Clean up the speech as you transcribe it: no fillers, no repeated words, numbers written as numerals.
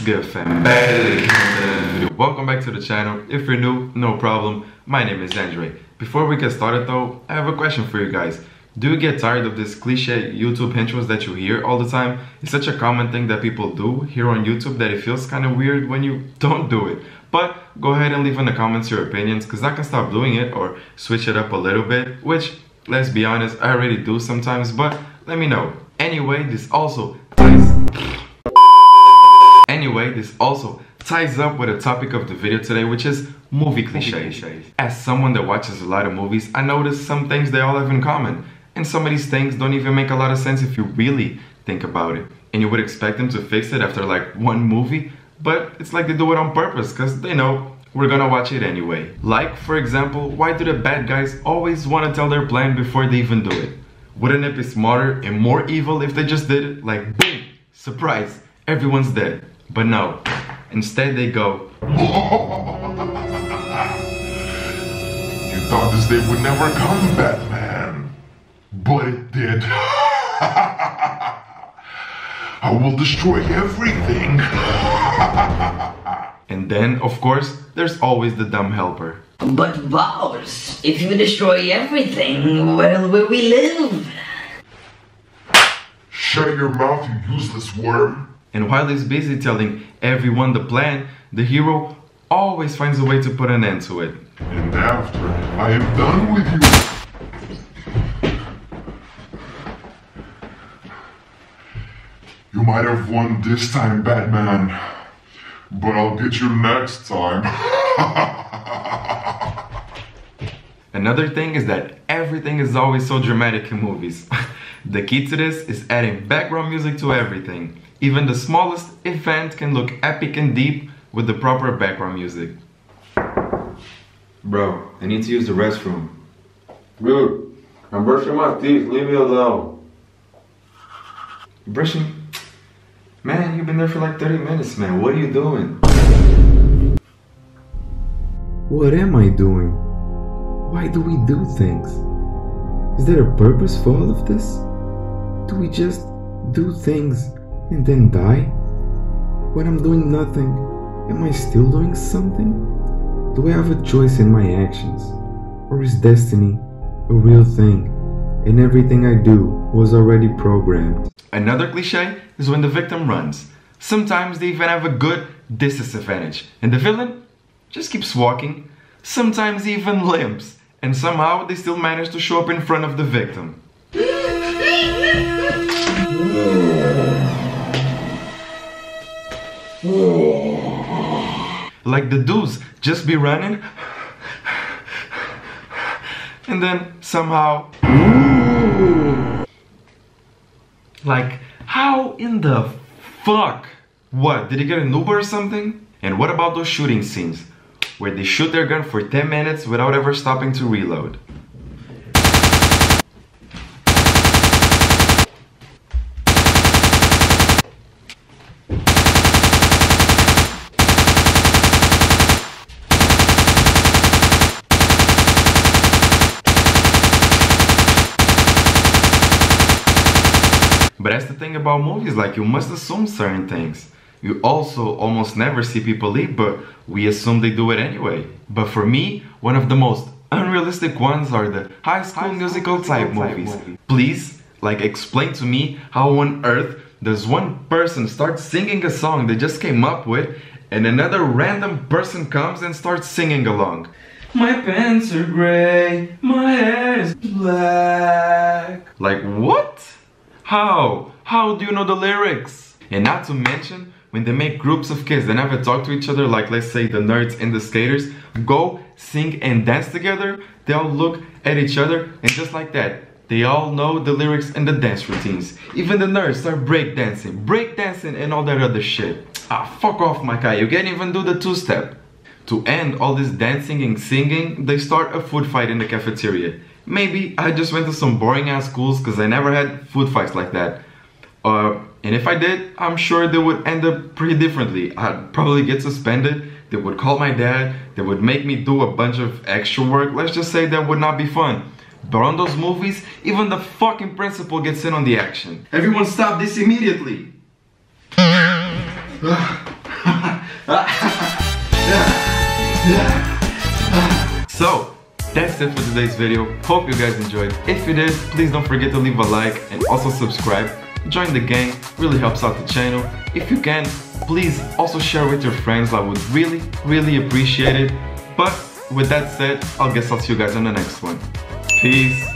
good, fam? Welcome back to the channel. If you're new, no problem. My name is Andre. Before we get started though, I have a question for you guys. Do you get tired of this cliche YouTube intros that you hear all the time? It's such a common thing that people do here on YouTube that it feels kind of weird when you don't do it. But go ahead and leave in the comments your opinions, because I can stop doing it or switch it up a little bit, which, let's be honest, I already do sometimes, but let me know. Anyway, this also ties up with the topic of the video today, which is movie cliches. As someone that watches a lot of movies, I noticed some things they all have in common. And some of these things don't even make a lot of sense if you really think about it. And you would expect them to fix it after like one movie, but it's like they do it on purpose because they know we're gonna watch it anyway. Like, for example, why do the bad guys always want to tell their plan before they even do it? Wouldn't it be smarter and more evil if they just did it? Like, boom, surprise, everyone's dead. But no, instead they go, You thought this day would never come, Batman. But it did. I will destroy everything. And then, of course, there's always the dumb helper. But boss, if you destroy everything, where will we live? Shut your mouth, you useless worm. And while he's busy telling everyone the plan, the hero always finds a way to put an end to it. And after I am done with you, you might have won this time, Batman, but I'll get you next time. Another thing is that everything is always so dramatic in movies. The key to this is adding background music to everything. Even the smallest event can look epic and deep with the proper background music. Bro, I need to use the restroom. Dude, I'm brushing my teeth, leave me alone. Brushing? Man, you've been there for like 30 minutes, man. What are you doing? What am I doing? Why do we do things? Is there a purpose for all of this? Do we just do things and then die? When I'm doing nothing, am I still doing something? Do I have a choice in my actions? Or is destiny a real thing and everything I do was already programmed? Another cliche is when the victim runs. Sometimes they even have a good disadvantage and the villain just keeps walking. Sometimes he even limps, and somehow they still manage to show up in front of the victim. Like the dudes just be running and then somehow, like, how in the fuck? What, did he get an Uber or something? And what about those shooting scenes where they shoot their gun for 10 minutes without ever stopping to reload? But that's the thing about movies, like, you must assume certain things. You also almost never see people leave, but we assume they do it anyway. But for me, one of the most unrealistic ones are the High School Musical type movies. Please, like, explain to me how on earth does one person start singing a song they just came up with and another random person comes and starts singing along. My pants are gray, my hair is black. Like, what? How? How do you know the lyrics? And not to mention, when they make groups of kids that never talk to each other, like let's say the nerds and the skaters, go sing and dance together, they all look at each other and just like that, they all know the lyrics and the dance routines. Even the nerds start breakdancing and all that other shit. Ah, fuck off, my guy, you can't even do the two-step. To end all this dancing and singing, they start a food fight in the cafeteria. Maybe I just went to some boring ass schools because I never had food fights like that. And if I did, I'm sure they would end up pretty differently. I'd probably get suspended, they would call my dad, they would make me do a bunch of extra work. Let's just say that would not be fun. But on those movies, even the fucking principal gets in on the action. Everyone stop this immediately! So, that's it for today's video. Hope you guys enjoyed. If you did, please don't forget to leave a like and also subscribe. Join the gang, really helps out the channel. If you can, please also share with your friends. I would really appreciate it. But with that said, I guess I'll see you guys on the next one. Peace.